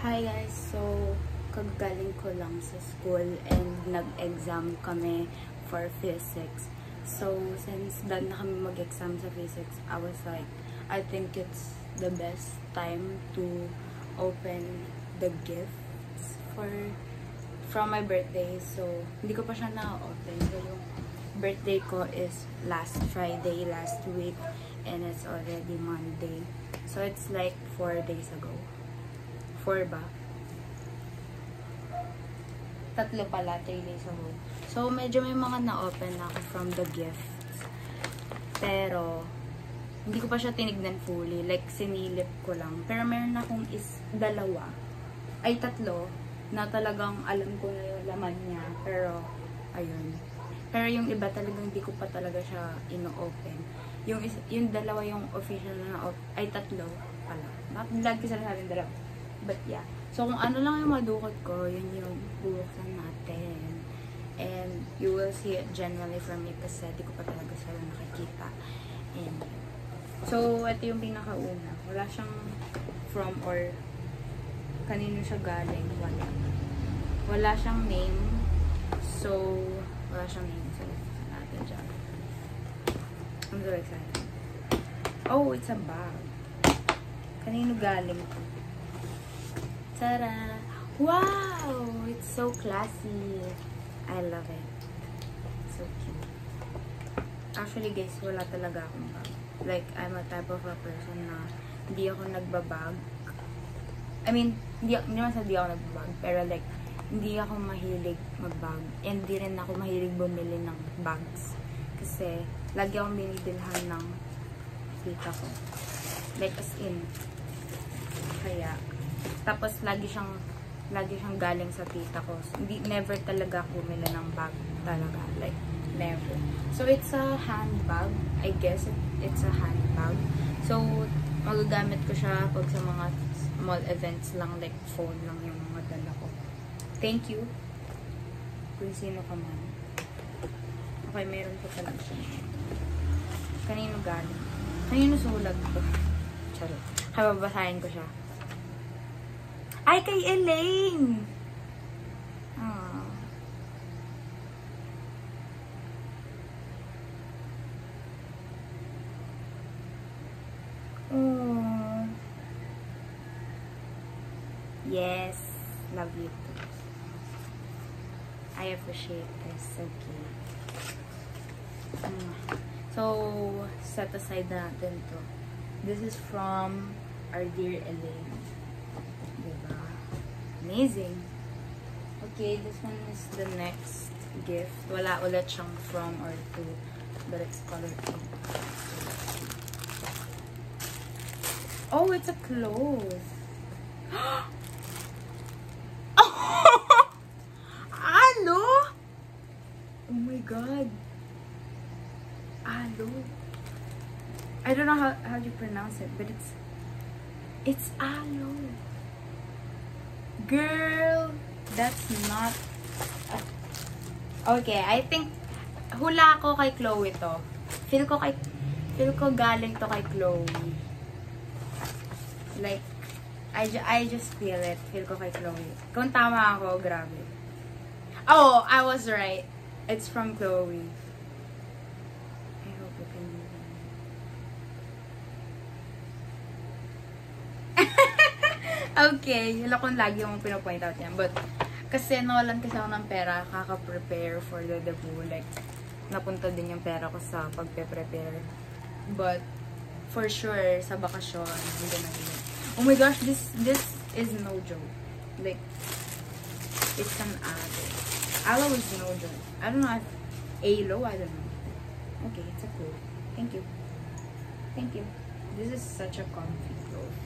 Hi guys, so kagaling ko lang sa school and nag-exam kami for physics. So since done na kami mag-exam sa physics, I was like, I think it's the best time to open the gifts from my birthday. So hindi ko pa siya na-open. So yung birthday ko is last Friday, last week, and it's already Monday. So it's like 4 days ago. 4 ba? 3 pala, 3 days ago. So, medyo may mga na-open ako from the gifts. Pero, hindi ko pa siya tinignan fully. Like, sinilip ko lang. Pero meron akong dalawa. Ay, 3. Na talagang alam ko na yung laman niya. Pero, ayun. Pero yung iba talagang hindi ko pa talaga siya ino-open. Yung dalawa yung official na ay 3 pala. Lag ko sa natin dalawa. But yeah. So, kung ano lang yung madukot ko, yun yung bubuksan natin. And you will see it generally from me kasi di ko pa talaga sila nakikita. And so, ito yung pinakauna. Wala siyang from or kanino siya galing. Wala siyang name. So, wala siyang name. So, buksan natin dyan. I'm so excited. Oh, it's a bag. Kanino galing ko? Tara! Wow! It's so classy. I love it. It's so cute. Actually, guys, wala talaga akong bag. Like, I'm a type of a person na hindi ako nagbabag. I mean, hindi naman sa hindi ako nagbabag. Pero like, hindi ako mahilig magbag. And hindi rin ako mahilig bumili ng bags. Kasi, lagi akong binibilhan ng tita ko. Like, as in. Kaya, tapos lagi siyang galing sa tita ko. Never talaga ako bumili ng bag talaga. Like, never. So, it's a handbag. I guess it's a handbag. So, magagamit ko siya pag sa mga small events lang. Like, phone lang yung mga dala ko. Thank you. Kung sino ka man. Okay, meron ko talaga siya. Kanino galing? Kanino sulag ko? Charot. Kaya babasahin ko siya. Ay, kay Elaine! Aww. Oh. Yes. Love you too. I appreciate this. Okay. So, set aside natin to. This is from our dear Elaine. Diba? Amazing. Okay, this one is the next gift. Wala ulit siyang from or to, but it's colored pink. Oh, it's a clothes. Alo! Oh my god. Alo. I don't know how you pronounce it, but it's alo. Girl, that's not... Okay, I think hula ko kay Chloe to. Feel ko galing to kay Chloe. Like, I just feel it. Feel ko kay Chloe. Kung tama ako, grabe. Oh, I was right. It's from Chloe. I hope you can do that. Okay, yun akong lagi mong pinapoint out yan. But, kasi nawalan kasi ako ng pera, kaka-prepare for the debut. Like, napunta din yung pera ko sa pagpe-prepare. But, for sure, sa bakasyon, hindi na yun. Oh my gosh, this is no joke. Like, it's an aloe. Aloe is no joke. I don't know if aloe, I don't know. Okay, it's a clothes. Thank you. Thank you. This is such a comfy clothes.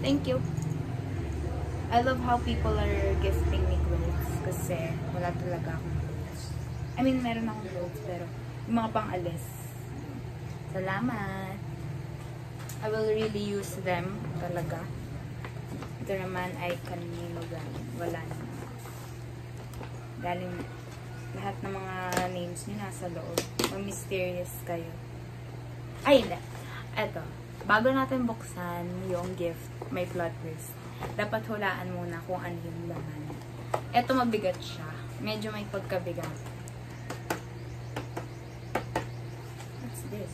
Thank you. I love how people are gifting me clothes kasi wala talaga akong clothes. I mean, meron akong clothes pero yung mga pang-alis. Salamat. I will really use them talaga. Ito naman ay kanino galing. Wala na. Galing lahat ng mga names nyo nasa loob. Mysterious kayo. Ay, hindi. Eto. Bago natin buksan yung gift, may plot twist. dapat hulaan muna kung ano yung laman. Ito mabigat siya. Medyo may pagkabigat. What's this?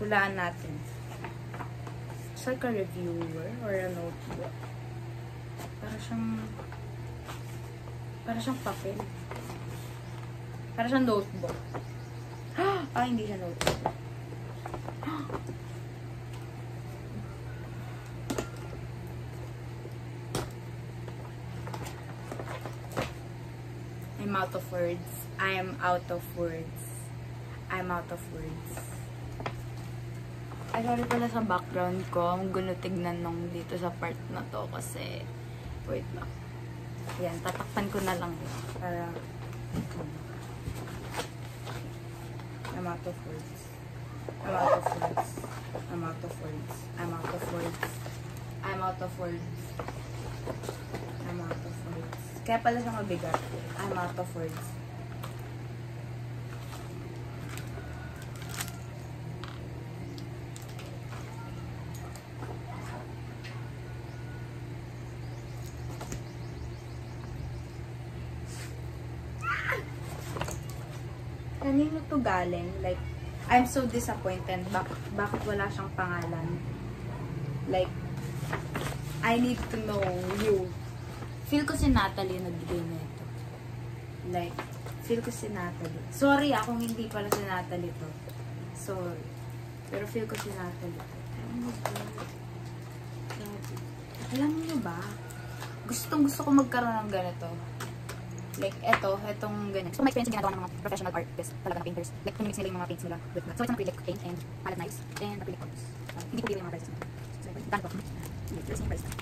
Hulaan natin. It's like a reviewer or a notebook. Para siyang papel. Para siyang notebook. Ah, hindi siya notebook. I'm out of words. I'm out of words. I'm out of words. Ay, sorry pala sa background ko. Ang gulo tignan nung dito sa part na to kasi wait lang. Yan, tatakpan ko na lang para I'm out of words. I'm out of words. I'm out of words. I'm out of words. I'm out of words. I'm out of words. Kaya pala siya mabigat. I'm out of words. Kanino to galing? Like, I'm so disappointed. Bakit wala siyang pangalan? Like, I need to know you. Feel ko si Natalie nagbigay na ito. Like, feel ko si Natalie. Sorry kung hindi pala si Natalie to. Sorry. Pero feel ko si Natalie to. Oh my God. Alam niyo ba? Gusto ko magkaroon ng ganito. Like, etong ganyan. So, my experience yung ginagawa ng mga professional artists, talaga na painters. Like, pinimix nila yung mga paints nila with that. So, it's an acrylic paint and palette knives and acrylic colors. Hindi ko pili yung mga prices nila. So, done ko. Here's yung price na.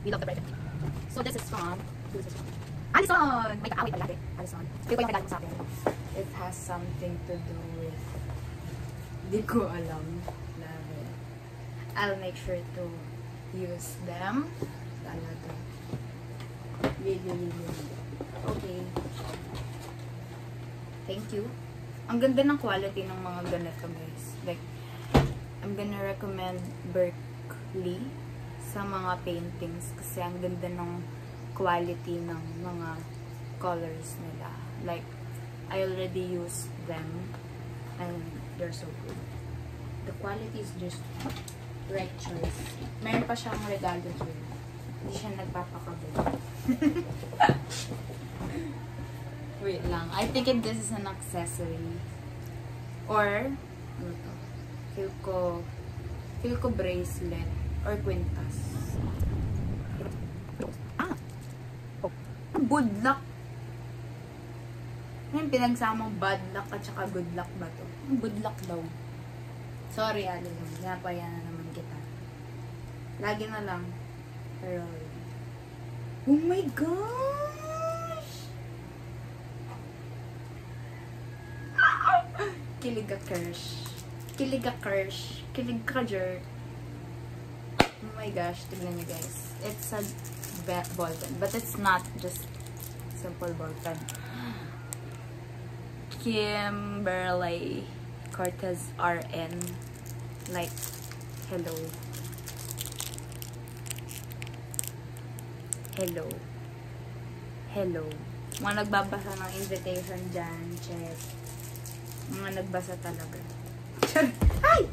We love the price. So, this is from, who is this from? Alison! May kaaway pala, Alison. Feel ko yung regalo mo sa akin. It has something to do with, di ko alam. Love it. I'll make sure to use them. Talaga. Really. Okay. Thank you. Ang ganda ng quality ng mga ganito, guys. Like, I'm gonna recommend Berkeley sa mga paintings kasi ang ganda ng quality ng mga colors nila. Like, I already used them and they're so good. The quality is just right choice. Meron pa siyang regalo here. Hindi siya nagpapakabit. Wait lang. I think this is an accessory. Or, ano to? Feel ko bracelet or kwintas. Ah! Oh. Good luck. Ngayon, pinagsamang bad luck at saka good luck ba to? Good luck daw. Sorry, Alison. Napaya na naman kita. Lagi na lang. Pero, oh my gosh! Kilig ka, Kirsch. Kilig ka, Kirsch. Kilig ka, jerk. Oh my gosh, tignan niyo guys. It's a ball pen. But it's not just simple ball pen. Kimberly Cortez RN. Like, hello. Hello. Hello. Mga nagbabasa ng invitation dyan, check. Mga nagbasa talaga. Ay!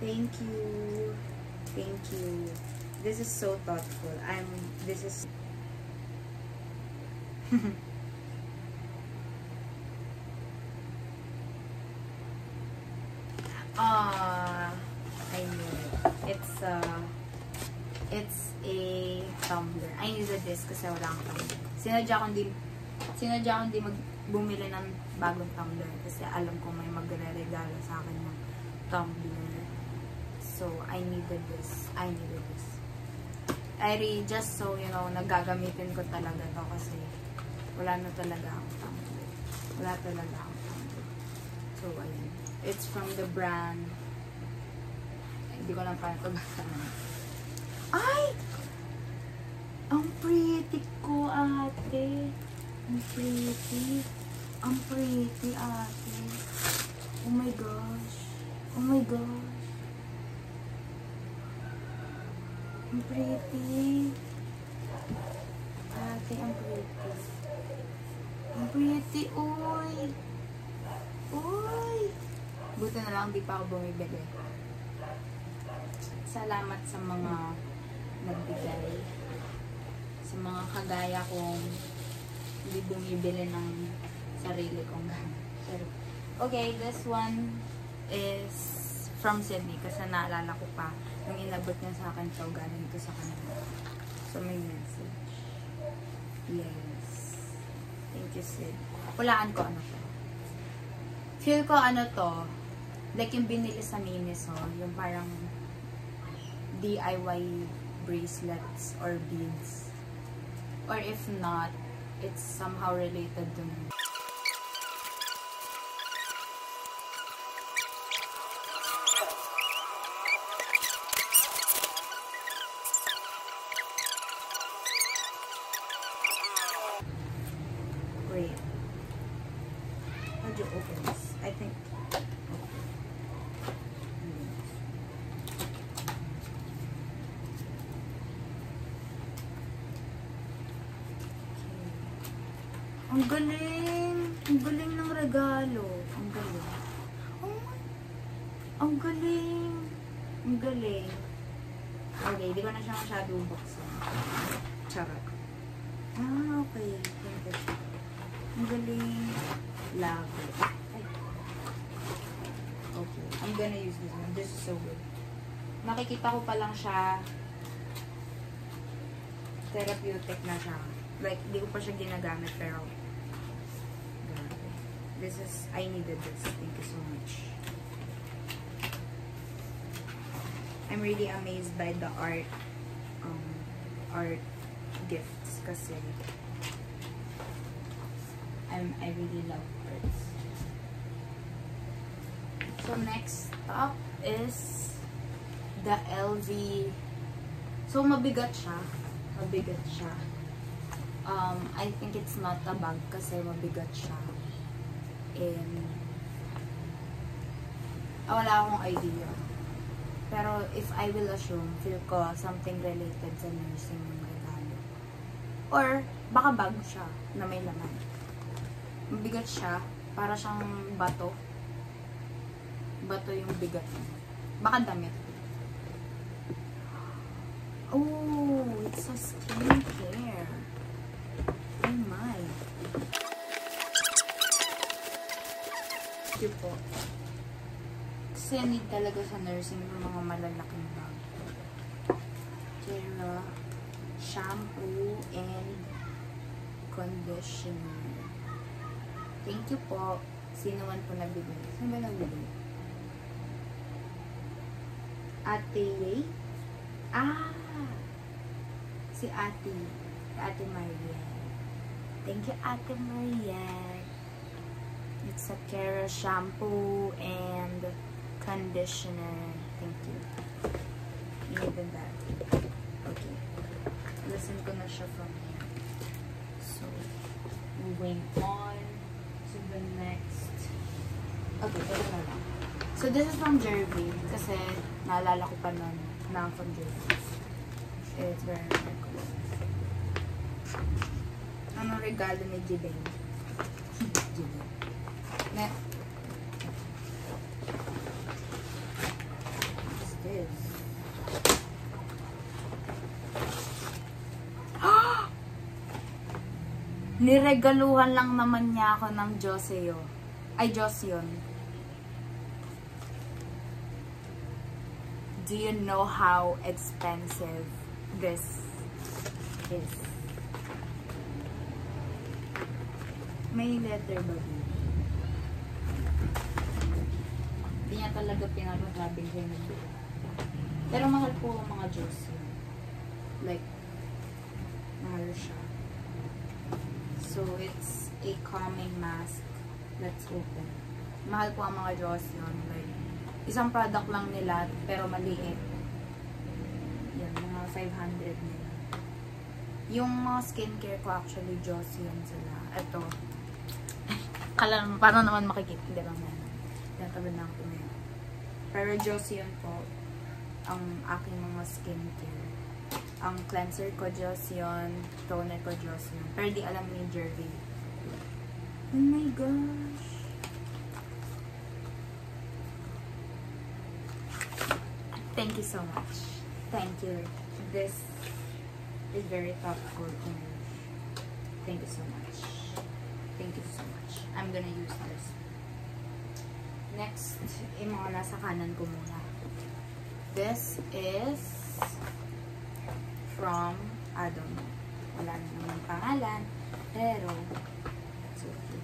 Thank you. Thank you. This is so thoughtful. This is... I knew it. It's a tumbler. I needed this kasi wala akong tumbler. Sinadya kong di bumili ng bagong tumbler kasi alam ko may magre-regalo sa akin ng tumbler. So, I needed this. Just so, you know, nagagamitin ko talaga to kasi wala na talaga akong tumbler. So, ayun. It's from the brand. Hindi ko lang paano pagbasa. Ay! Ang pretty ko, ate. Ang pretty. Ang pretty, ate. Oh my gosh. Oh my gosh. Ang pretty. Ate, ang pretty. Ang pretty, uy. Uy. Buti na lang, di pa ako bumibili. Salamat sa mga nagbigay. Sa mga kagaya kong hindi bumibili ng sarili kong gamit. Okay, this one is from Sydney kasi naalala ko pa nung inabot niya sa akin ito, galing ito sa kanila. So, may message. Yes. Thank you, Sid. Hulaan ko ano to. Feel ko ano to, like yung binili sa Miniso, yung parang DIY bracelets or beads. Or if not, it's somehow related to me. Wait. How do you open this? I think. Ang galing! Ang galing ng regalo. Ang galing. Oh my. Ang galing. Ang galing. Okay, di ko na siya masyado buksan. Charot. Ah, okay. Ang galing. Love it. Ay. Okay. I'm gonna use this one. This is so good. Nakikita ko pa lang siya. Therapeutic na siya. Like, di ko pa siya ginagamit pero this is, I needed this. Thank you so much. I'm really amazed by the art gifts kasi I really love arts. So next up is the LV. So mabigat siya. Mabigat siya. I think it's not a bag kasi mabigat siya. And wala akong idea. Pero if I will assume, feel ko something related sa nursing yung regalo. Or baka bag siya na may laman. Mabigat siya. Para siyang bato. Bato yung bigat. Baka damit. Oh, it's a skincare. Oh my. Thank you po. Kasi need talaga sa nursing ng mga malalaking bag. Kaya, shampoo and conditioner. Thank you po. Sino man po nagbibili? Sino ba nagbibili? Ate Ray? Ah! Si Ate. Ate Maria. Thank you, Ate Maria. It's a Cara shampoo and conditioner. Thank you. Needed that. Okay. Listen ko na siya from here. So, moving on to the next. Okay, ito na lang. So, this is from Jervy. Kasi, naalala ko pa nun na from Jervy. It's very, very cool. Anong regalo ni Jibeng? Jibeng. Next. What's this? Niregaluhan lang naman niya ako ng Joseo. Ay, Joseon. Do you know how expensive this is? May letter ba dito? Hindi niya talaga pinagagabing siya nagbili. Pero mahal po ang mga Joseon. Like, mahal siya. So, it's a calming mask. Let's open. Mahal po ang mga Joseon. Like, isang product lang nila, pero maliit. Yan, mga 500 nila. Yung mga skincare ko, actually, Joseon sila. Ito. Paano naman makikita? Hindi ba man? Tinatabad na ako ngayon. Pero Joseon po, ang aking mga skincare. Ang cleanser ko, Diyos yun. Toner ko, Diyos yun. Pero di alam ni Jerry. Oh my gosh. Thank you so much. Thank you. This is very thoughtful. Thank you so much. Thank you so much. I'm gonna use this. Next, yung mga nasa kanan ko muna. This is from, I don't know. Wala na naman pangalan. Pero, it's okay.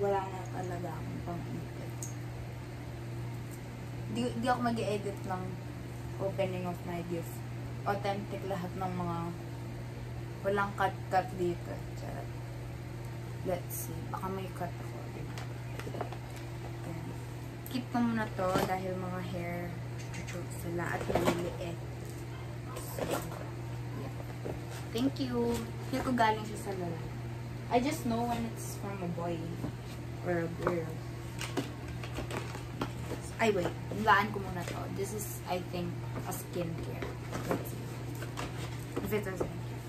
Wala na talaga akong pang-edit. Di ako mag-edit ng opening of my gift. Authentic lahat ng mga walang cut-cut dito. Charot. Let's see. Baka may cut ako. Ayan. Keep ko muna to dahil mga hair sila at maliliit. So, yeah. Thank you. Feel ko galing siya sa lalaki. I just know when it's from a boy or a girl. Ay, wait. Nilaan ko muna to. This is, I think, a skincare. Let's see. If it's a skincare.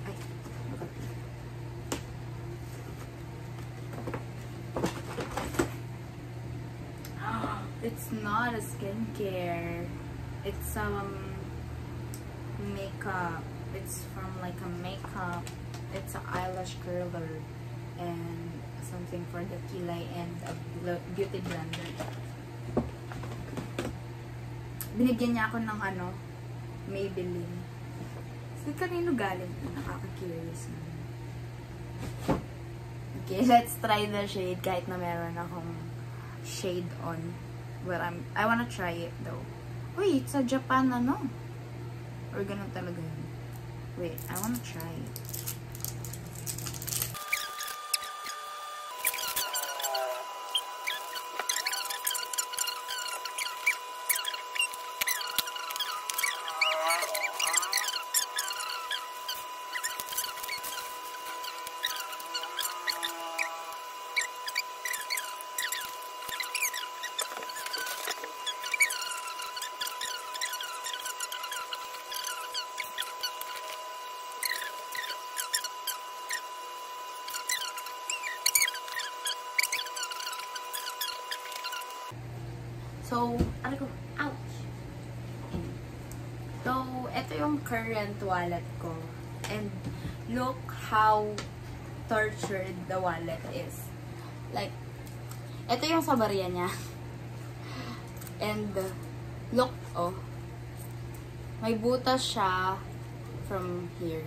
Ay, okay. It's not a skincare. It's makeup. It's from like a makeup. It's an eyelash curler and something for the kilay and a beauty blender. Binigyan niya ako ng ano, Maybelline. So, kanino galing? Nakaka-curious na. Okay, let's try the shade kahit na meron akong shade on. But I wanna try it though. Wait, sa Japan ano? Or ganun talaga yun? Wait, I wanna try it. So, ano ko? Ouch! So, ito yung current wallet ko. And, look how tortured the wallet is. Like, ito yung sa barya niya. And, look, oh. May butas siya from here.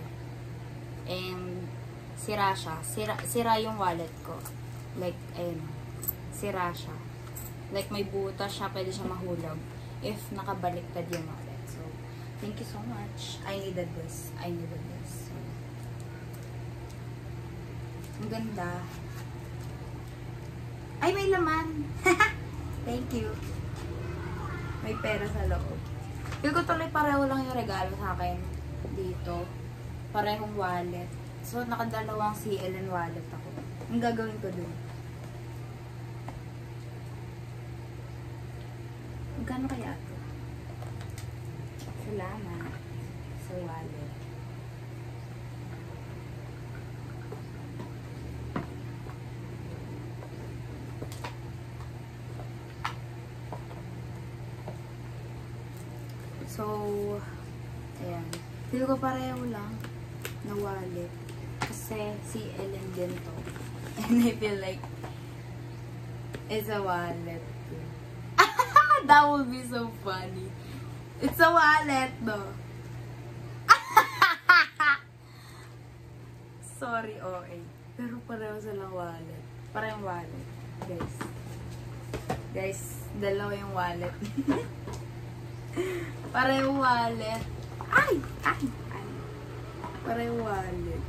And, sira siya. Sira yung wallet ko. Like, ayun. Sira siya. Like, may butas siya, pwede siya mahulog if nakabaliktad yung wallet. So, thank you so much. I needed this. So, ang ganda. Ay, may laman! Thank you. May pera sa loob. Feel ko tuloy pareho lang yung regalo sa akin dito. Parehong wallet. So, nakadalawang CLN wallet ako. Ang gagawin ko dun? Magkano kaya ito? Salamat sa wallet. So, ayan. Feel ko pareho lang na wallet. Kasi si Ellen din to. And I feel like it's a wallet. That would be so funny. It's a wallet, though. Sorry, OA. Pero pareho silang wallet. Parehong wallet. Guys. Guys, dalawa yung wallet. Parehong wallet. Ay! Ay! Ay! Parehong wallet.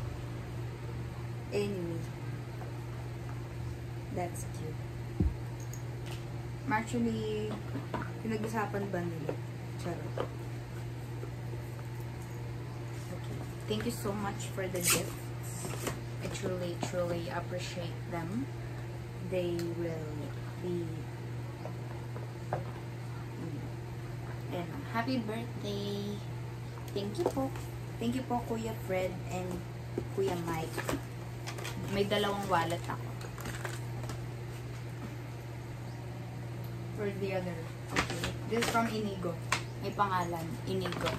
Anyway. That's cute. Actually, pinag-usapan ba nila? Charot. Okay. Thank you so much for the gifts. I truly, truly appreciate them. they will be and happy birthday. Thank you po. Thank you po, Kuya Fred and Kuya Mike. May dalawang wallet ako. For the other. Okay. This is from Inigo. May pangalan. Inigo.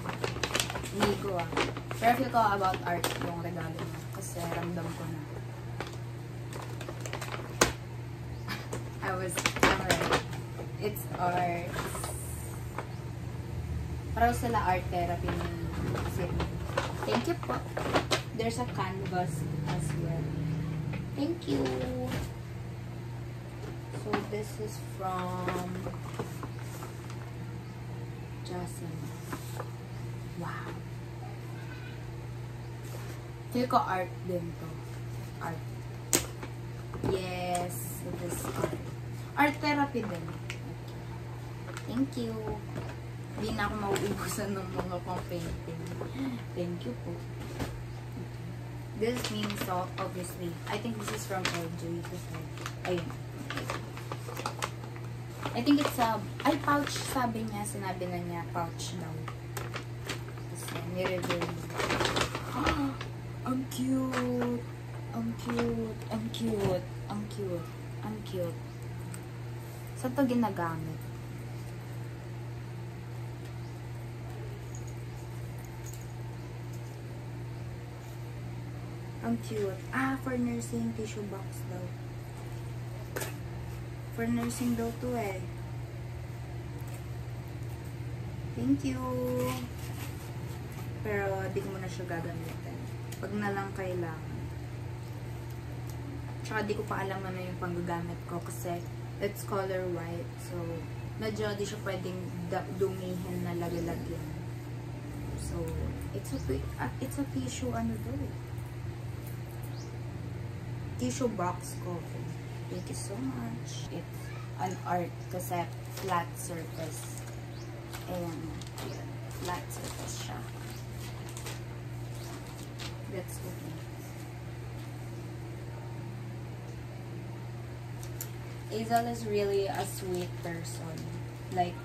Inigo ah. Pero feel ko about art yung regalo mo. Kasi ramdam ko na. Alright. It's art. Parang sila art therapy ni Sydney. Thank you po. There's a canvas as well. Thank you. So this is from Justin. Wow. Feel ko art din to. Art. Yes, it is art. Art therapy din. Thank you. Hindi na ako mauubusan ng mga pang-painting. Thank you po. This means so, obviously. I think this is from LJ. Ayun. I think it's a... Ay, pouch. Sabi niya, sinabi na niya, pouch daw. Kasi, nire-review niya. Ang cute! Ang cute! Ang cute! Ang cute! Ang cute! Saan to ginagamit? Ang cute. Ah, for nursing tissue box daw. For nursing daw to eh. Thank you. Pero di ko muna siya gagamitin. Pag na lang kailangan. Tsaka di ko pa alam ano yung panggagamit ko kasi it's color white. So, medyo di siya pwedeng dumihin na lagyan. So, it's a tissue ano daw eh. Tissue box coffee. Thank you so much. It's an art kasi flat surface. And yun, flat surface siya. That's okay. Hazel is really a sweet person. Like,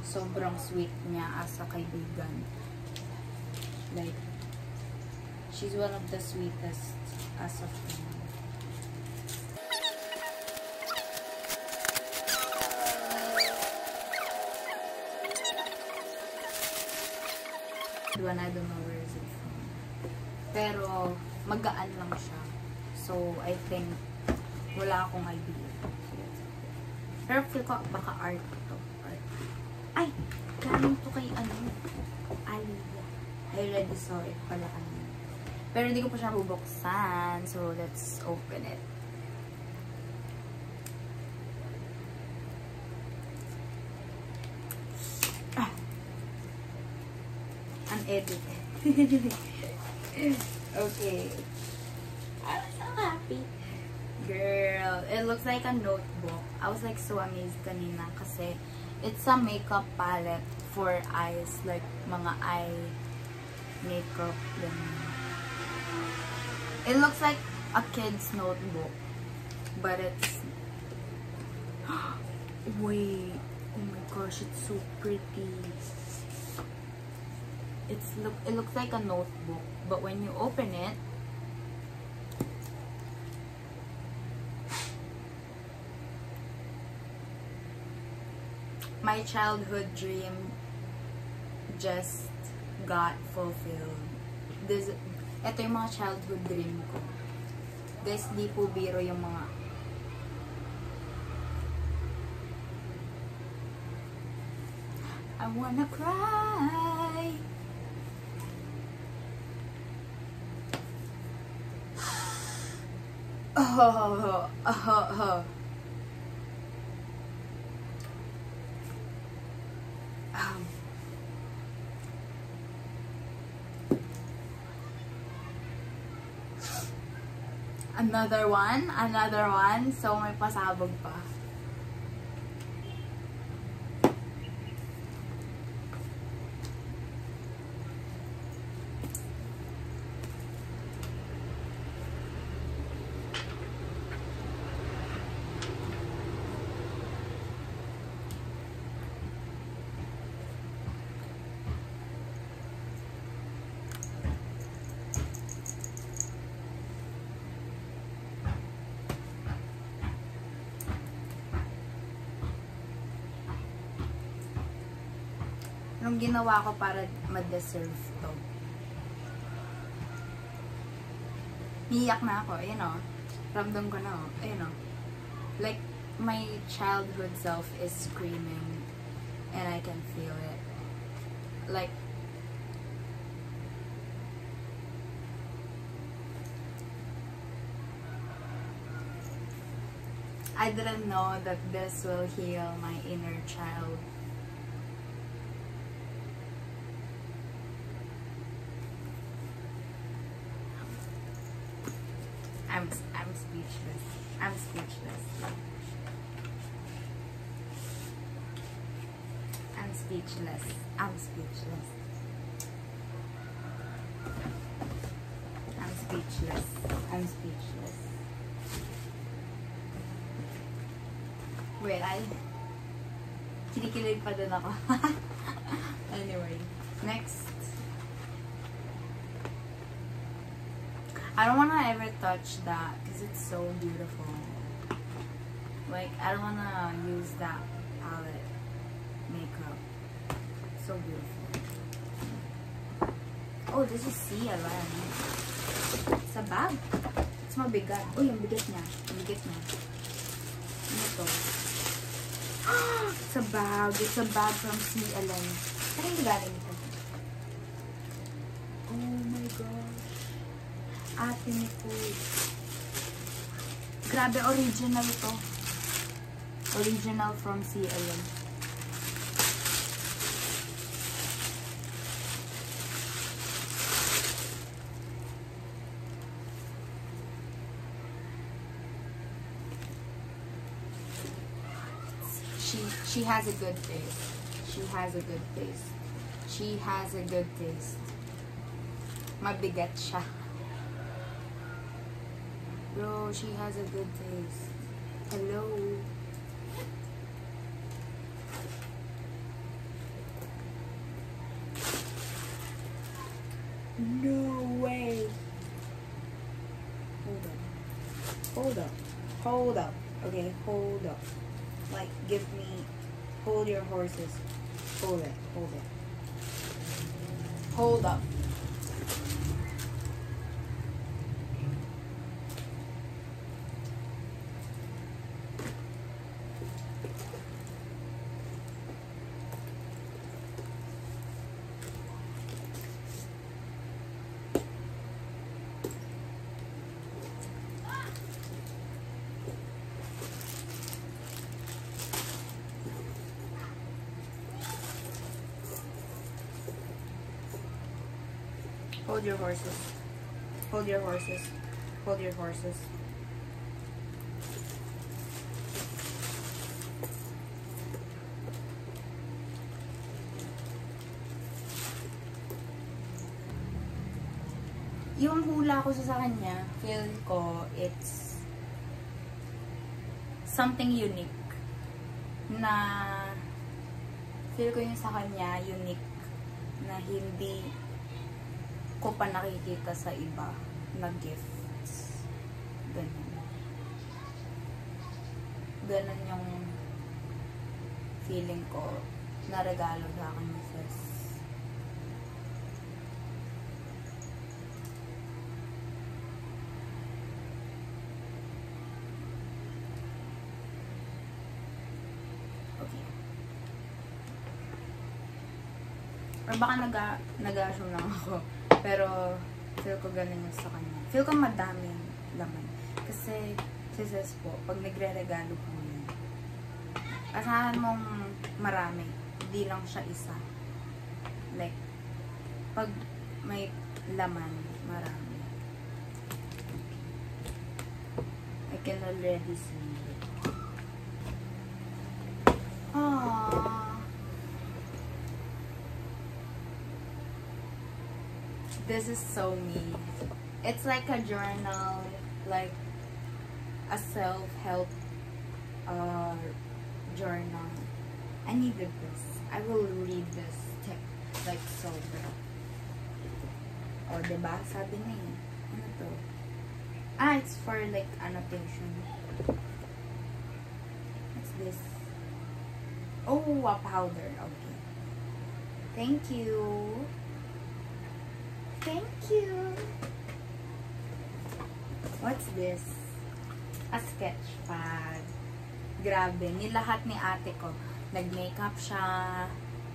sobrang sweet niya as a kaibigan. Like, she's one of the sweetest as of now. One, I don't know where is it from. Pero, magaan lang siya. So, I think, wala akong idea. Pero feel ko, baka art to. Art. Ay! Galing to kay ano? Aliyah. I already saw it pala kanina. Pero hindi ko pa siya bubuksan. So, let's open it. Unedited. Okay. I'm so happy. Girl, it looks like a notebook. I was like so amazed kanina kasi it's a makeup palette for eyes. Like, mga eye makeup. It looks like a kid's notebook. But it's... Wait. Oh my gosh, it's so pretty. It looks like a notebook, but when you open it, my childhood dream just got fulfilled. Ito yung mga childhood dream ko. Guys, di po biro yung mga... I wanna cry! Another one. So, may pasabog pa. Anong ginawa ko para ma-deserve to? Iyak na ako, ayun o. Ramdam ko na o, ayun o. Like, my childhood self is screaming and I can feel it. Like, I didn't know that this will heal my inner child. I'm speechless. I'm speechless. I'm speechless. I'm speechless. I'm speechless. I'm speechless. Wait, kinikilig pa din ako. Anyway, next. I don't wanna ever touch that because it's so beautiful. Like, I don't wanna use that palette makeup. So beautiful. Oh, this is Sia, right? It's a bag. It's mabigat. Oh, yung bigat niya. Yung bigat niya. Ano to? It's a bag. It's a bag from CLM. Saan yung galing ito? Oh my gosh. Ate ni po. Grabe, original to. Original from CLM. She has a good taste. She has a good taste. She has a good taste. Mabigat siya. Bro, she has a good taste. Hello. No way. Hold up. Hold up. Hold up. Okay, hold up. Like, give me... Hold your horses. Hold it. Hold it. Hold up. Hold your horses. Hold your horses. Hold your horses. Yung hula ko sa kanya, feel ko it's something unique. Na feel ko yung sa kanya unique na hindi ko pa nakikita sa iba na gifts. Ganun. Ganun yung feeling ko na regalo sa akin ni Sis. Okay. Or baka nag-assume lang ako. Pero, feel ko ganun yung sa kanya. Feel ko madaming laman. Kasi, si Sis po, pag nagre-regalo po yun, asahan mong marami. Hindi lang siya isa. Like, pag may laman, marami. I can already see it. Aww. This is so me. It's like a journal, like a self-help journal. I needed this. I will read this like sober. O, diba? Sabi na eh. Ano to? Ah, it's for like annotation. What's this? Oh, a powder. Okay. Thank you. Thank you. What's this? A sketch pad. Grabe. Nilahat ni ate ko. Nag-makeup siya.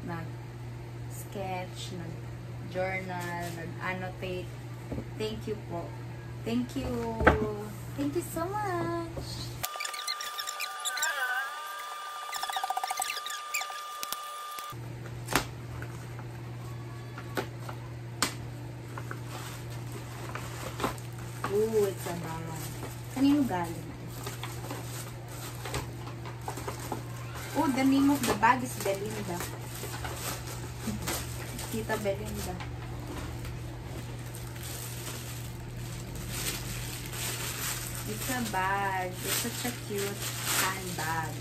Nag-sketch. Nag-journal. Nag-annotate. Thank you po. Thank you. Thank you so much. Ooh, it's a bag. Kanino galing? Oh, the name of the bag is Belinda. Tita Belinda. It's a bag. It's such a cute handbag.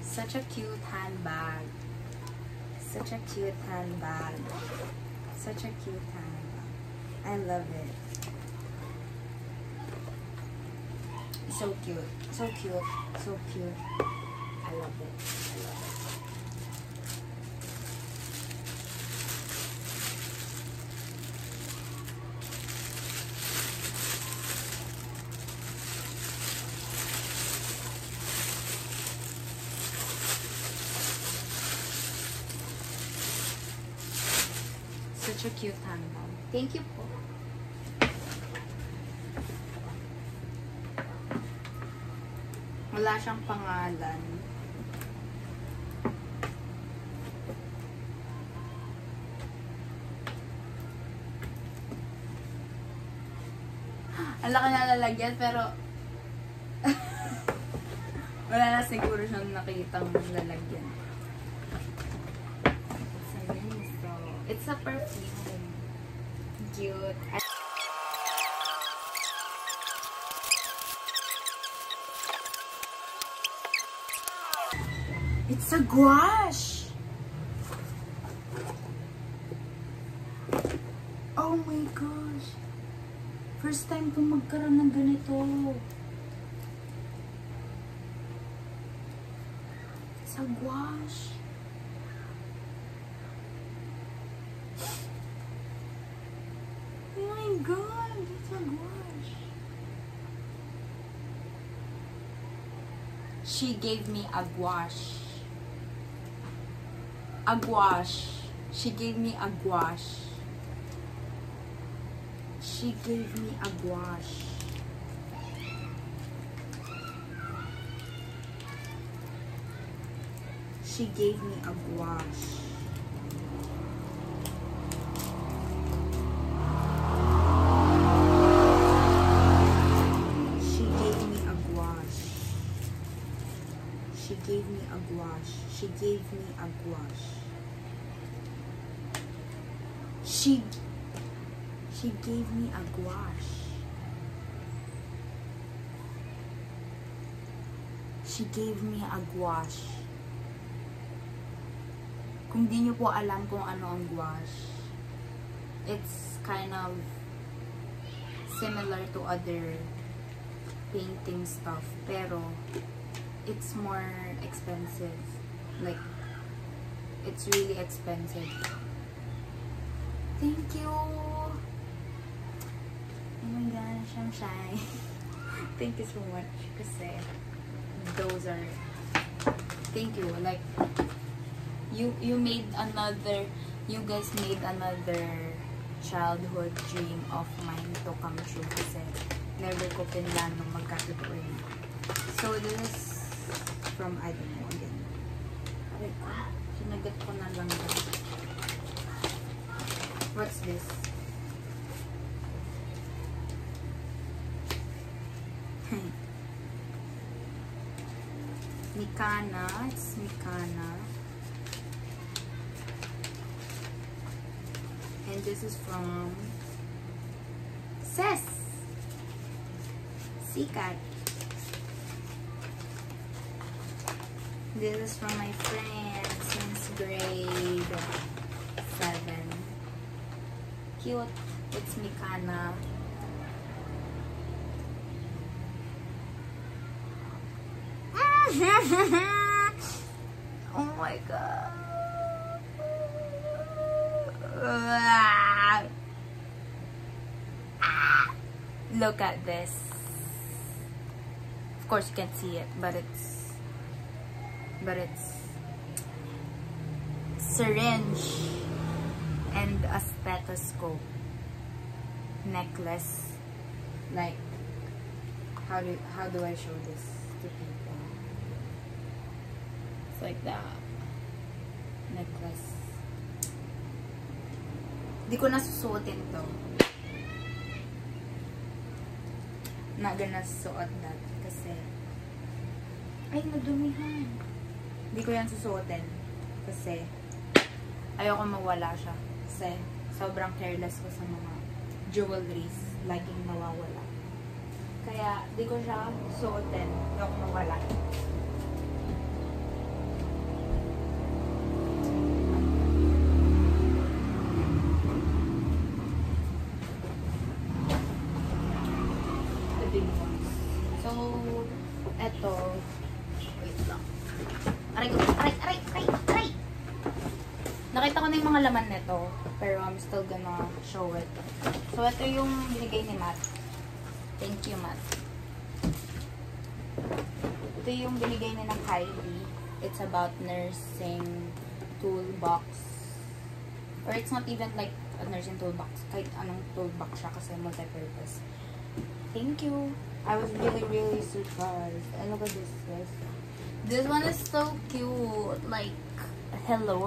Such a cute handbag. Such a cute handbag. Such a cute handbag. I love it. So cute. So cute. So cute. I love it. I love it. Such a cute handbag. Thank you po. Wala siyang pangalan. Ang laki na lalagyan pero wala na siguro siyang nakitang lalagyan. It's a perfume. Cute. It's a gouache. Oh my gosh. First time kong magkaroon ng ganito. It's a gouache. Oh my god, it's a gouache. She gave me a gouache. A gouache. She gave me a gouache. She gave me a gouache. She gave me a gouache. She gave me a gouache. She gave me a gouache. She gave me a gouache. She gave me a gouache. She gave me a gouache. Kung di nyo po alam kung ano ang gouache, it's kind of similar to other painting stuff, pero it's more expensive. Like, it's really expensive. Thank you! Oh my gosh, I'm shy. Thank you so much. Kasi those are... Thank you. Like, you made another... You guys made another childhood dream of mine to come true. Kasi never ko pinlano magkatotoo yun. So, this is from, I don't know, again. Aray ko. Sinagat ko na lang. What's this? Mikana. It's Mikana. And this is from Ses. Sikat. This is from my friend since grade 7. Cute. It's Mikana. Oh my god. Look at this. Of course you can't see it, but it's syringe and a stethoscope necklace. Like, how do I show this to people? It's like that necklace. Di ko nasusuotin to. Not gonna suot that kasi ay nadumihan. Di ko yan susuotin kasi ayoko mawala siya. Kasi sobrang careless ko sa mga jewelries. Laging nawawala. Kaya di ko siya suotin. Ayoko mawala. So, eto, wait lang. Aray! Nakita ko na yung mga laman nito, pero I'm still gonna show it. So, ito yung binigay ni Matt. Thank you, Matt. Ito yung binigay ni ng Kylie. It's about nursing toolbox. Or it's not even like a nursing toolbox. Kahit anong toolbox siya kasi multi-purpose. Thank you. I was really surprised. And look at this, guys. This one is so cute. Like, hello.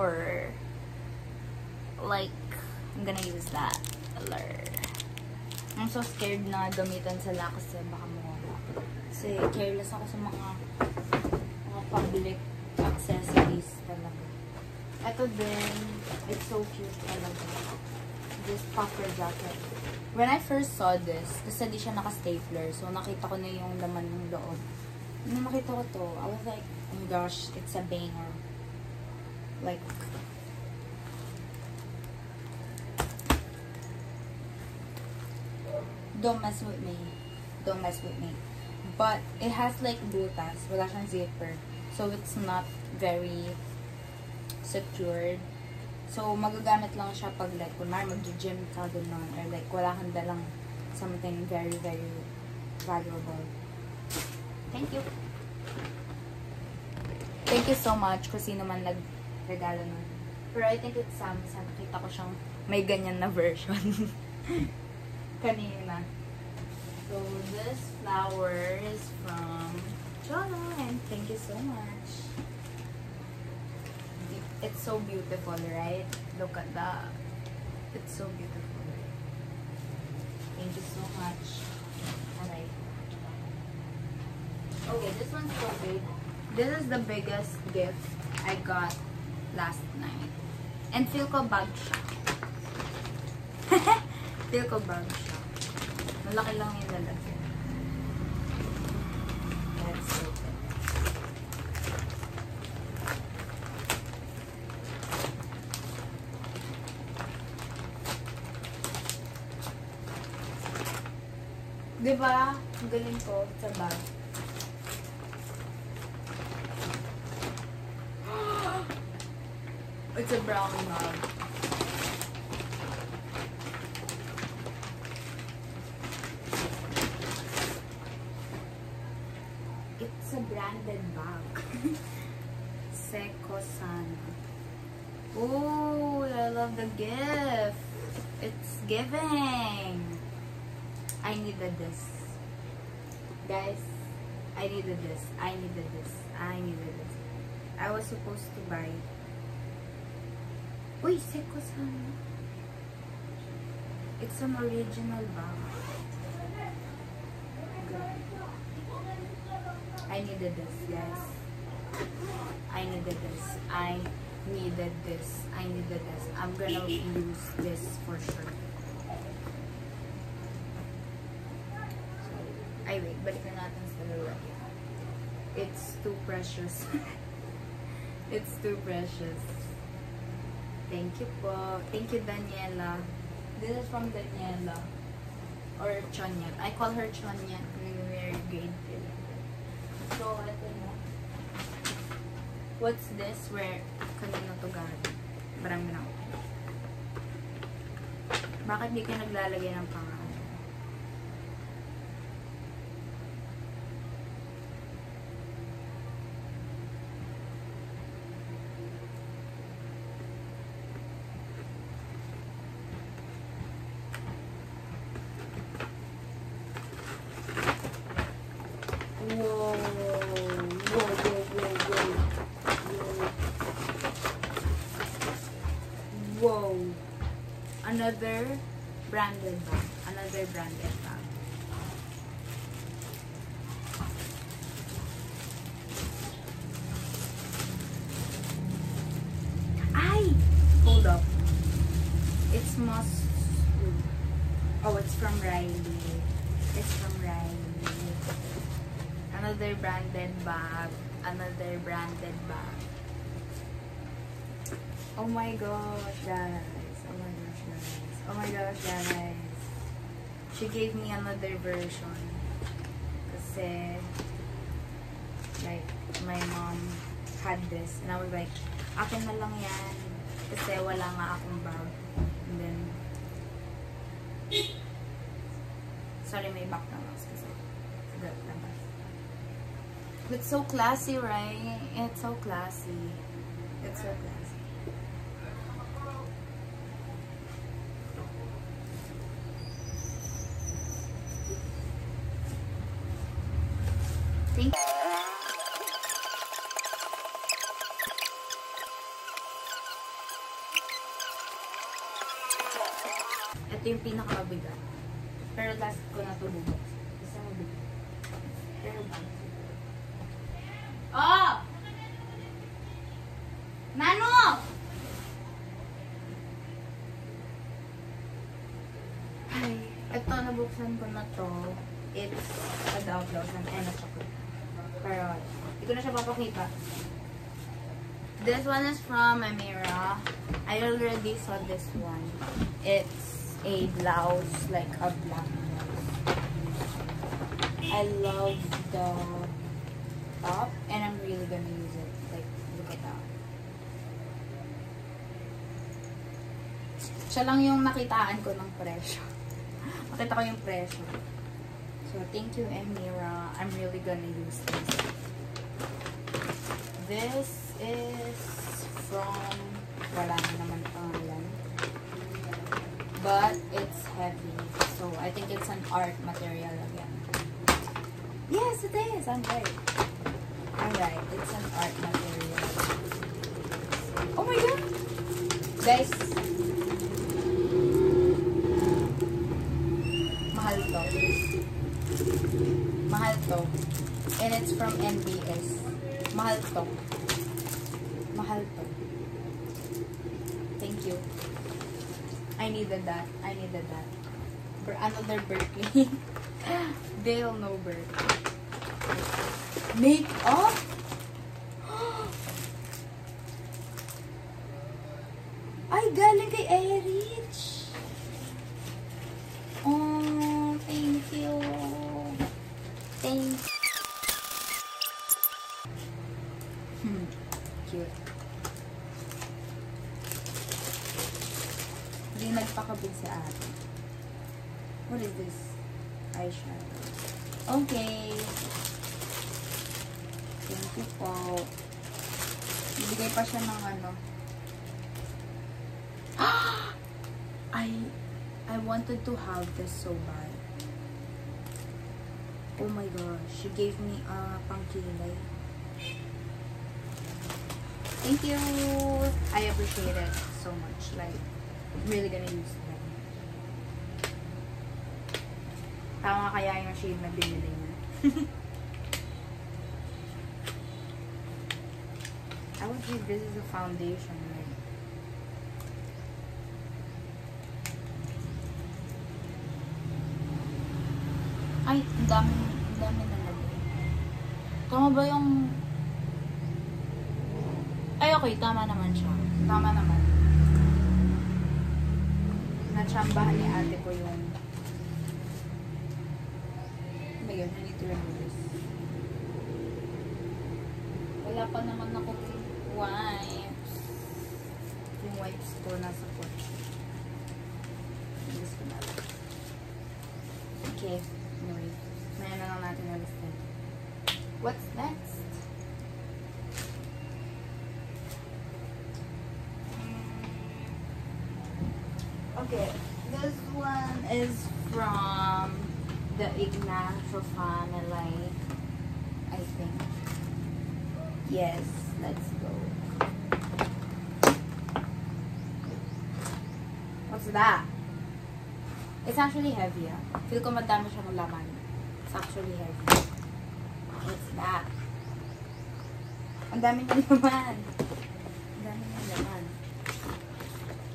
Like, I'm gonna use that. Hello. I'm so scared na gamitan sila kasi baka mawala. Kasi careless ako sa mga public accessories talaga. Ito din, it's so cute talaga. This puffer jacket. When I first saw this, kasi di siya naka-stapler, so nakita ko na yung laman ng loob. Nung nakita ko to, I was like, oh my gosh, it's a banger. Like, don't mess with me. Don't mess with me. But, it has like butas. Wala siyang zipper. So, it's not very secured. So, magagamit lang siya pag like, kunwari mag-gym ka gano'n, or like, wala kang dalang something very valuable. Thank you. Thank you so much kung sino man nag-regalo nun. Pero I think it's Samsung. Nakita ko siyang may ganyan na version. Kanina. So, this flower is from Cholo, and thank you so much. It's so beautiful, right? Look at that. It's so beautiful. Thank you so much. Alright. Okay, this one's so big. This is the biggest gift I got last night. And feel ko bag siya. Feel ko bag siya. Malaki lang yung lalagyan. Let's open. Diba? Ang galing ko sa bag. It's a brown mug. It's a branded bag. Seco-san. Oh, I love the gift. It's giving. I needed this. Guys, I needed this. I needed this. I needed this. I was supposed to buy. Uy, Seco-san. It's an original bag. Good. I needed this, guys. I needed this. I needed this. I needed this. I'm gonna use this for sure. Ay, wait. Balik na natin sa lalagyan. It's too precious. It's too precious. Thank you po. Thank you, Daniela. This is from Daniela. Or Chonyat. I call her Chonyat. Very great. So, ito na. What's this? Where kanina to galing? Marami na ako. Bakit di ka naglalagay ng pangalan? Whoa. Whoa. Another branded bag. Another branded bag. Ay! Hold up. It's must. Oh, it's from Riley. It's from Riley. Another branded bag. Another branded bag. Oh my gosh, guys. Oh my gosh, guys. Oh my gosh, guys. She gave me another version. Kasi, like, my mom had this. And I was like, akin na lang yan. Kasi wala nga akong bag. And then, sorry, may back na lang. Kasi, sagat naman. It's so classy, right? It's so classy. It's so classy. Thank you. Ito yung pinakamabigat. Pero last ko na ito bubok. Isa mabigat. Pero bang. Oh! Nano! Ay, ito nabuksan ko na to. It's a Dove Lotion and a chocolate. Pero, hindi ko na siya papakita. This one is from Amira. I already saw this one. It's a blouse, like a black blouse. I love the top, and I'm really gonna use it. Like, look at that. Siya lang yung nakitaan ko ng presyo. Nakita ko yung presyo. So, thank you, Amira. I'm really gonna use this. This is from, wala na naman pangalan. But, it's heavy. So, I think it's an art material again. Yes, it is. I'm right. I'm right. It's an art material. Oh my god! Guys, mahal to. Mahal to. And it's from NBS. Mahal to. Mahal to. Thank you. I needed that. I needed that. Another Berkeley. They'll know Berkeley. Makeup? Ay, galing kay Erich. Oh, thank you. Thank you. Cute. Hindi nagpakabig si ate. What is this? Eyeshadow. Okay. Thank you po. Ibigay pa siya ng ano. I wanted to have this so bad. Oh my gosh. She gave me a pangkilay. Thank you. I appreciate it so much. Like, I'm really gonna use it. Tama kaya yung shade na binili niya. I would say this is a foundation, right? Ay, ang dami na lagay. Tama ba yung... Ay, okay. Tama naman siya. Tama naman. Natsambahan ni ate ko yung... Oh my God, I need to remove this. Wala pa naman akong Wipes. Yung wipes ko nasa kotse. Gusto na lang. Okay. Anyway. Mayroon na lang natin na listed. What's next? Okay. This one is from the Ignacio family. I think. Yes. Let's go. What's that? It's actually heavy. Feel ko madami siyang laman. It's actually heavy. What's that? Ang dami niya laman. Ang dami niya laman.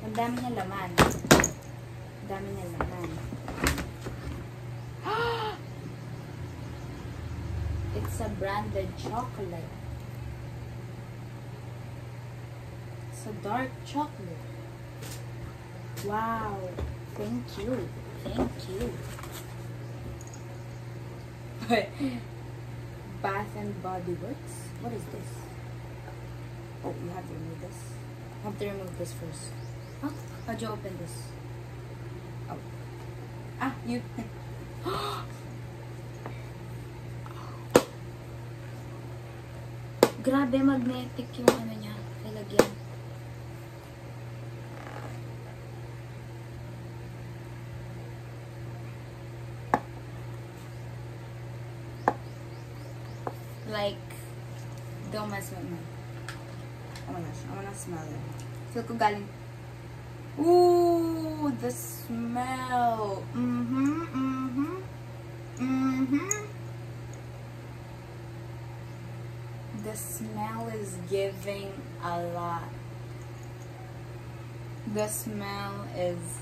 Ang dami niya laman. Ang dami niya laman. It's a branded chocolate. It's a dark chocolate. Wow. Thank you. Thank you. Bath and Body Works. What is this? Oh, you have to remove this. I have to remove this first. Huh? How'd you open this? Oh. Ah, you. Grabe, magnetic yung ano niya. Nilagyan. Like, don't mess with me. Oh my gosh, I wanna smell it. Feel ko galing. Ooh, the smell. The smell is giving a lot. The smell is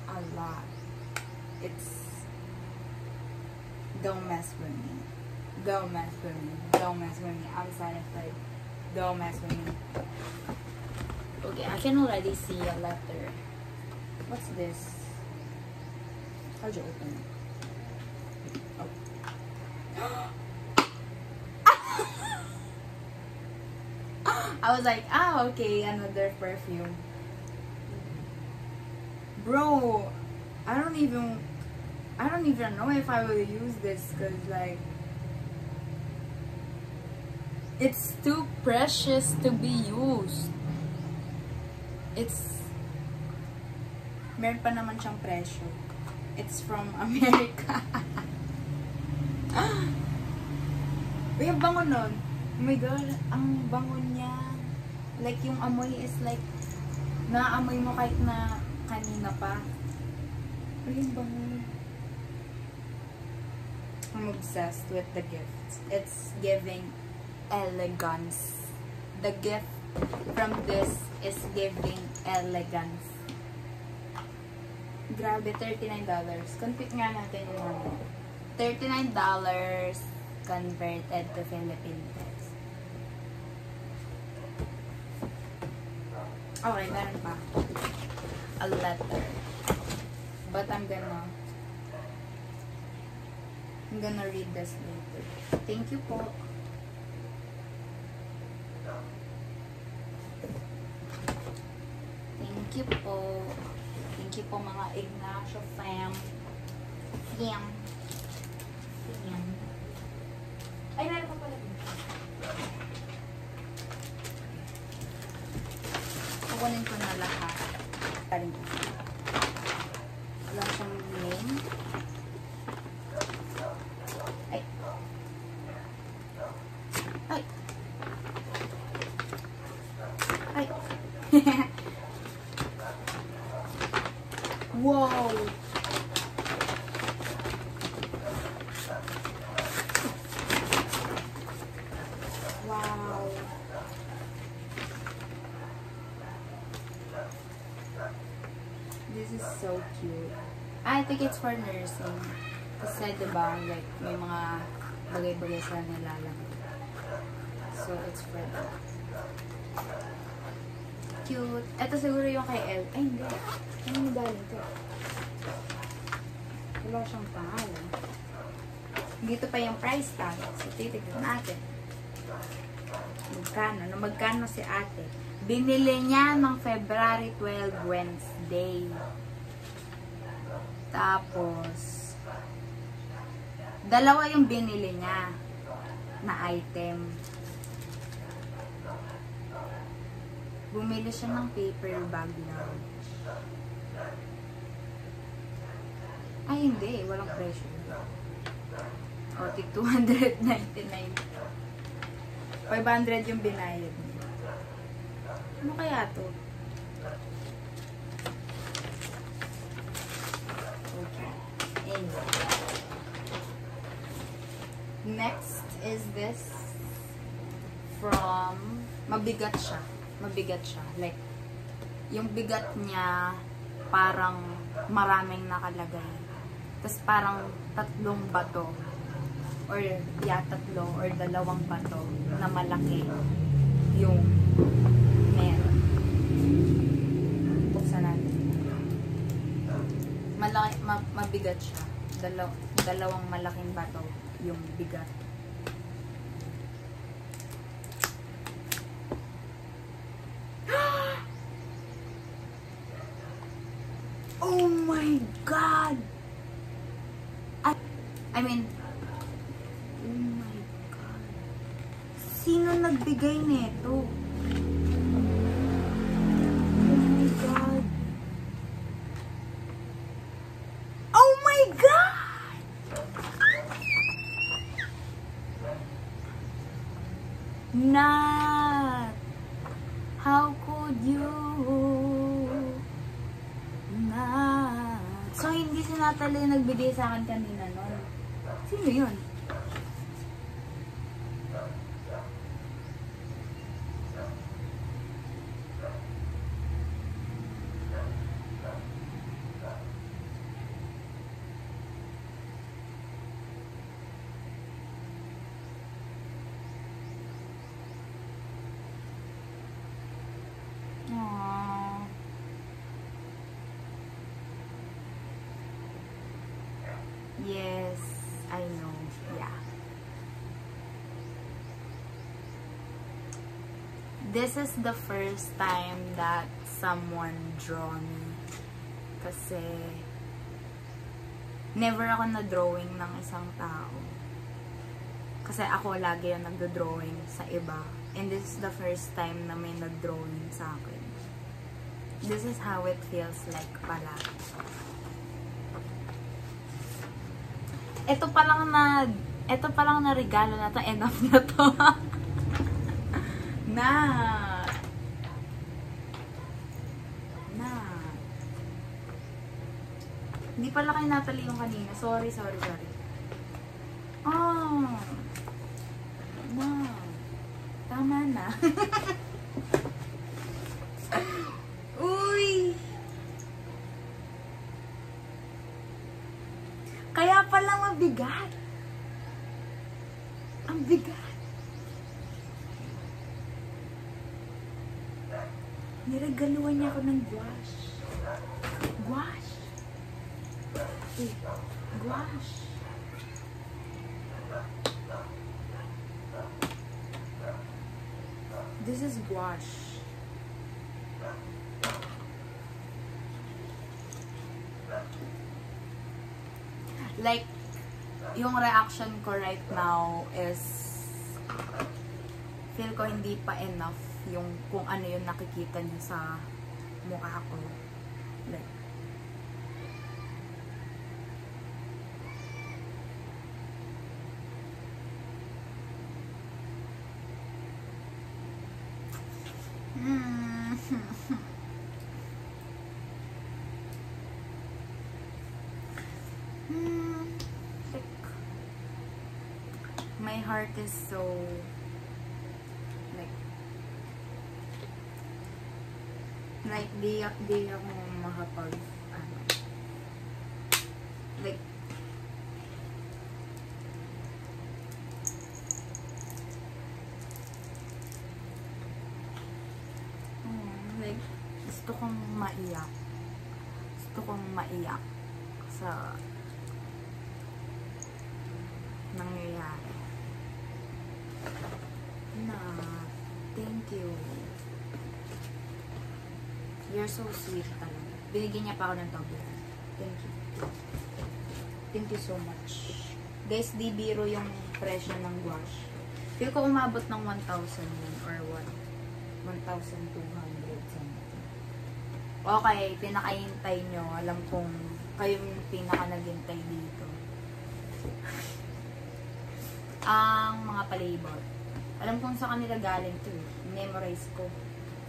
a lot. It's. Don't mess with me. Don't mess with me. Don't mess with me. I'm satisfied. Don't mess with me. Okay, I can already see a letter. What's this? How'd you open it? Oh. I was like, ah, okay, another perfume. Bro, I don't even know if I will use this because like it's too precious to be used. It's meron pa naman siyang presyo. It's from America. Uy, ang bango nun. Oh my god, ang bango niya. Like yung amoy is like naamoy mo kahit na kanina pa. Uy, ang bango. I'm obsessed with the gift. It's giving elegance. The gift from this is giving elegance. Grabe, $39. Compute nga natin yung ano. $39 converted to Philippine pesos. Okay, meron pa. A letter. But I'm gonna read this later. Thank you po. Thank you po. Thank you po mga Ignacio fam. Fam. Ay, meron pa pala dito. Kukunin ko na lahat. Wala siyang name. Wow! Wow! This is so cute. I think it's for nursing. Kasi diba, like, may mga bagay-bagay sa nilalang. So, it's for that. Cute. Ito siguro yung kay Elle. Ay, hindi. Ano yung galing to? Wala siyang pangalan. Dito pa yung price tag. So, titignan natin. Magkano si ate? Binili niya ng February 12, Wednesday. Tapos, dalawa yung binili niya na item. Bumili siya ng paper bag lang. Ay, hindi. Walang presyo. O, tig 299. 500 yung binayad niya. Ano kaya to? Okay. Anyway. Next is this from... Mabigat siya. Like, yung bigat niya parang maraming nakalagay. Tapos parang tatlong bato. Or tatlo or dalawang bato na malaki yung meron. Buksan natin. Malaki, mabigat siya. Dalawang malaking bato yung bigat. Oh my God! I mean, oh my God. Sino nagbigay nito? Oh my God. Oh my God! Nat! How could you? Nat! So, hindi si Natalie nagbigay sa akin kanina, no? Sino yun? Aww. Yes, I know. Yeah. This is the first time that someone draw me. Kasi never ako na-drawing ng isang tao. Kasi ako lagi yung nagdo-drawing sa iba. And this is the first time na may nag-drawing sa akin. This is how it feels like pala. Ito pa lang na regalo na to, enough na to. na. Hindi pala kay Natalie yung kanina. Sorry. Oh. Na. Tama na. Uy. Kaya pala mabigat. Ang bigat. Niregaluhan niya ako ng gouache. Gouache. Gouache. This is gouache. Like, yung reaction ko right now is feel ko hindi pa enough yung kung ano yung nakikita niyo sa mukha ko. Like, my heart is so like di ako makapag like gusto kong maiyak sa nangyayari. Na, thank you. You're so sweet talaga. Binigyan niya pa ako ng tubig. Thank you. Thank you so much. Guys, di biro yung presyo ng gouache. Feel ko umabot ng 1,000 yun or what? 1,200 something. Okay, pinakahintay nyo. Alam kong kayo yung pinaka naghintay dito. Ang mga palibot. Alam kong sa kanila galing to. Memorize ko.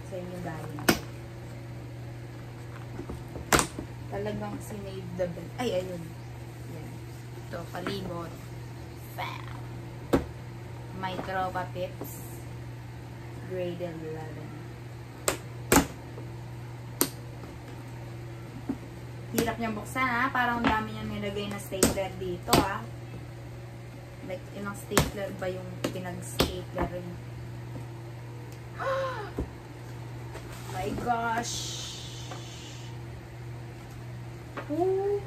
Sa inyo galing. Talagang sinave the bell. Ay, ayun. Yan. Ito, palibot. Bam! My Tropa Pips. Grade 11. Hirap niyang buksan, ha? Parang dami niyang nilagay na stapler dito, ha? Like, ilang stapler ba yung pinag-stapler rin? My gosh! Ooh.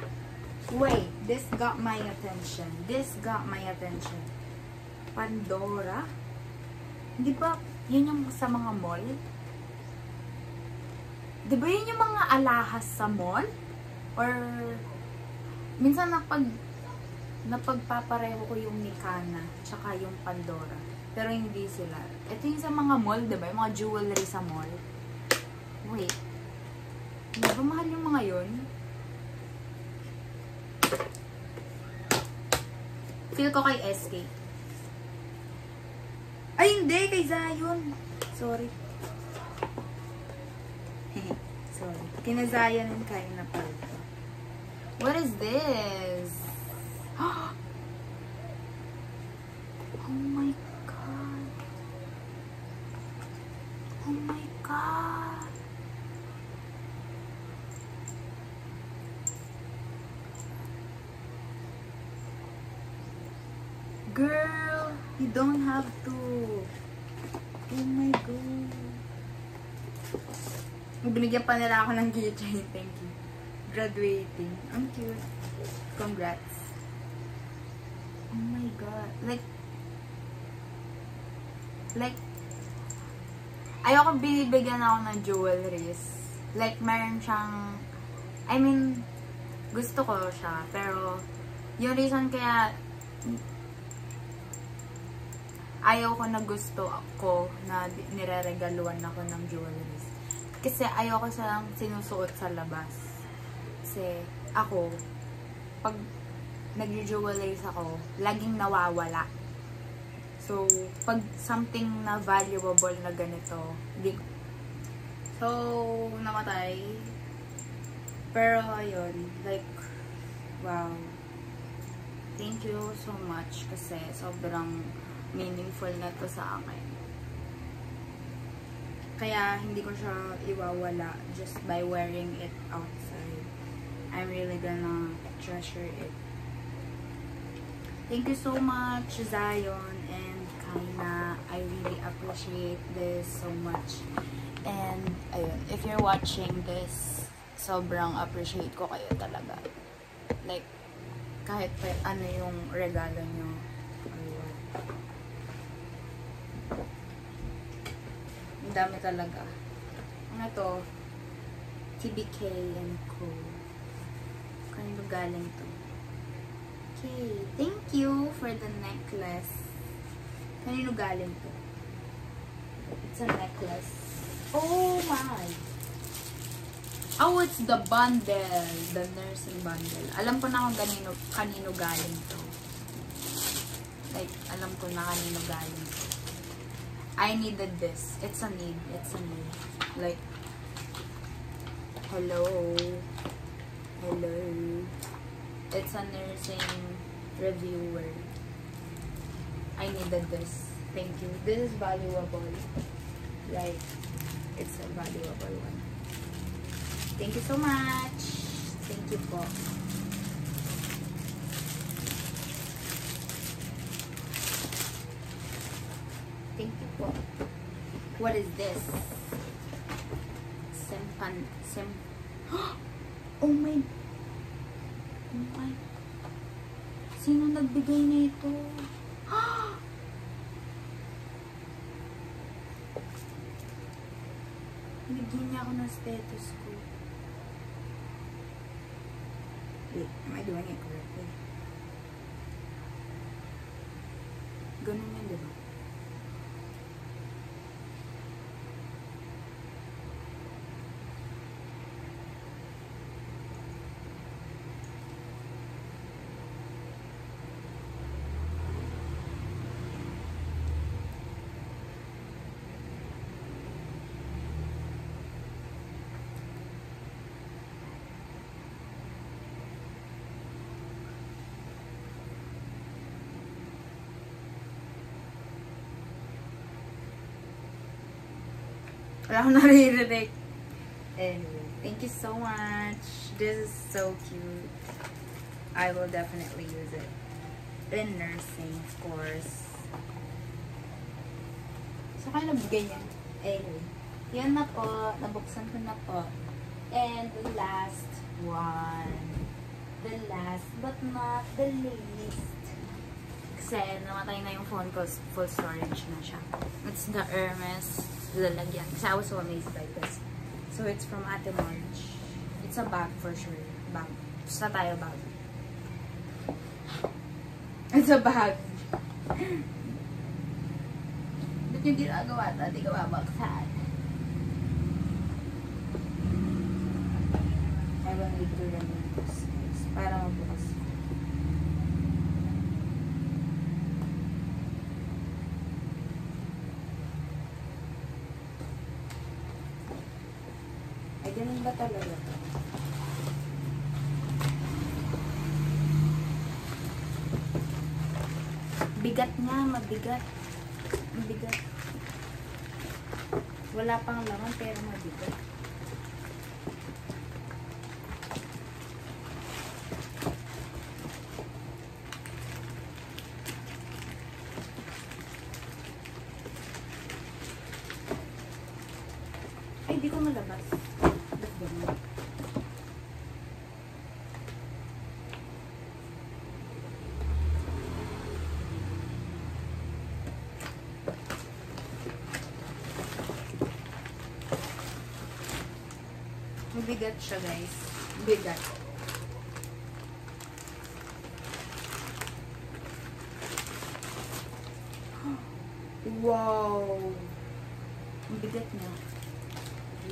Wait, this got my attention. This got my attention. Pandora? Di ba, yun yung sa mga mall? Di ba yun yung mga alahas sa mall? Or, minsan napagpapareho ko yung Mikana, tsaka yung Pandora. Pero hindi sila. Ito yung sa mga mall, di ba? Yung mga jewelry sa mall. Wait. Di ba mahal yung mga yun? Feel ko kay SK. Ay, hindi! Kay Zion! Sorry. Sorry. Kina Zion and kain na pala. What is this? Oh my God. Oh my God. Girl, you don't have to. Oh my God. Binigyan pa nila ako ng keychain. Thank you. Graduating. Ang cute. Congrats. Oh my God. Like, ayoko binibigyan ako ng jewelries. Like, meron siyang, I mean, gusto ko siya. Pero, yung reason kaya, ayaw ko na gusto ako na nireregaluan ako ng jewelries. Kasi ayoko silang sinusuot sa labas. Kasi ako, pag nag-jewelries ako, laging nawawala. So, pag something na valuable na ganito, di. So, namatay. Pero, ayun, like, wow. Thank you so much kasi sobrang meaningful na to sa akin. Kaya, hindi ko siya iwawala just by wearing it outside. I'm really gonna treasure it. Thank you so much, Zion and Kaina. I really appreciate this so much. And, ayun, if you're watching this, sobrang appreciate ko kayo talaga. Like, kahit pa ano yung regalo nyo. Ayun. Ang dami talaga. Ano to? TBK and Co. Kanino galing to? Okay. Thank you for the necklace. Kanino galing to? It's a necklace. Oh my! Oh, it's the bundle. The nursing bundle. Alam ko na kung kanino galing to. Like, alam ko na kanino galing to. I needed this. It's a need. It's a need. Like, hello. Hello. It's a nursing reviewer. I needed this. Thank you. This is valuable. Like, it's a valuable one. Thank you so much. Thank you po. Thank you po. What is this? Oh my. Oh my. Sino nagbigay nito? Bigyan niya ako ng stethoscope. Wait, am I doing it correctly? Ganun yan, diba? Wala akong naririnig. Anyway, thank you so much. This is so cute. I will definitely use it in nursing, of course. So, kaya nabigay yan. Anyway, yan na po. Nabuksan ko na po. And the last one. The last but not the least. Kasi namatay na yung phone ko. Full storage na siya. It's the Hermes lalagyan. Kasi I was so amazed by this. So, it's from Ate Marge. It's a bag for sure. Bag. Basta tayo bag. It's a bag. Ba't yung ginagawa ito? Hindi ka babaksan. I will need to remove this para mabukas. Ay, ganun ba talaga ito? Bigat niya, mabigat. Mabigat. Wala pang laman pero mabigat. Ay, di ko malabas. Bigat siya, guys. Bigat. Wow! Ang bigat niya.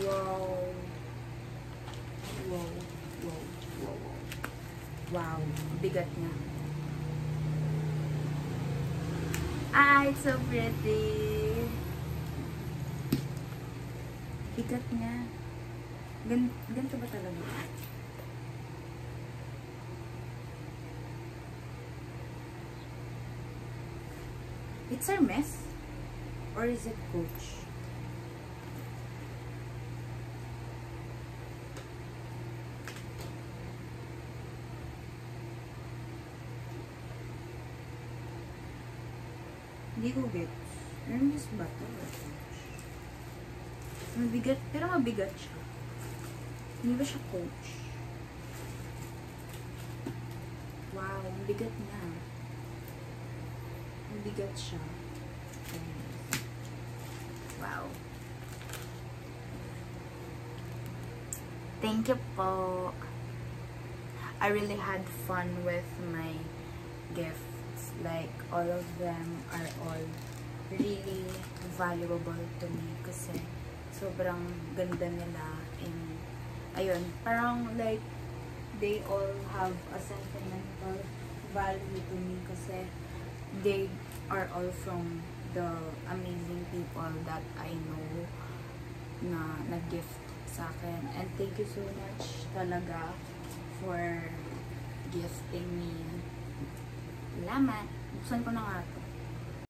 Wow! Wow! Wow! Wow! Wow! Ang bigat niya. Ah, it's so pretty! Bigat niya. Ganito ba talaga? It's Hermes? Or is it Coach? Hindi ko gets. Hermes ba ito? Mabigat, pero mabigat siya. Hindi ba siya Coach? Wow, ang bigat niya. Ang bigat siya. Wow. Thank you po. I really had fun with my gifts. Like, all of them are all really valuable to me kasi sobrang ganda nila and ayun, parang like they all have a sentimental value to me kasi they are all from the amazing people that I know na nag-gift sa akin. And thank you so much talaga for gifting me. Salamat. Buksan ko na nga ito.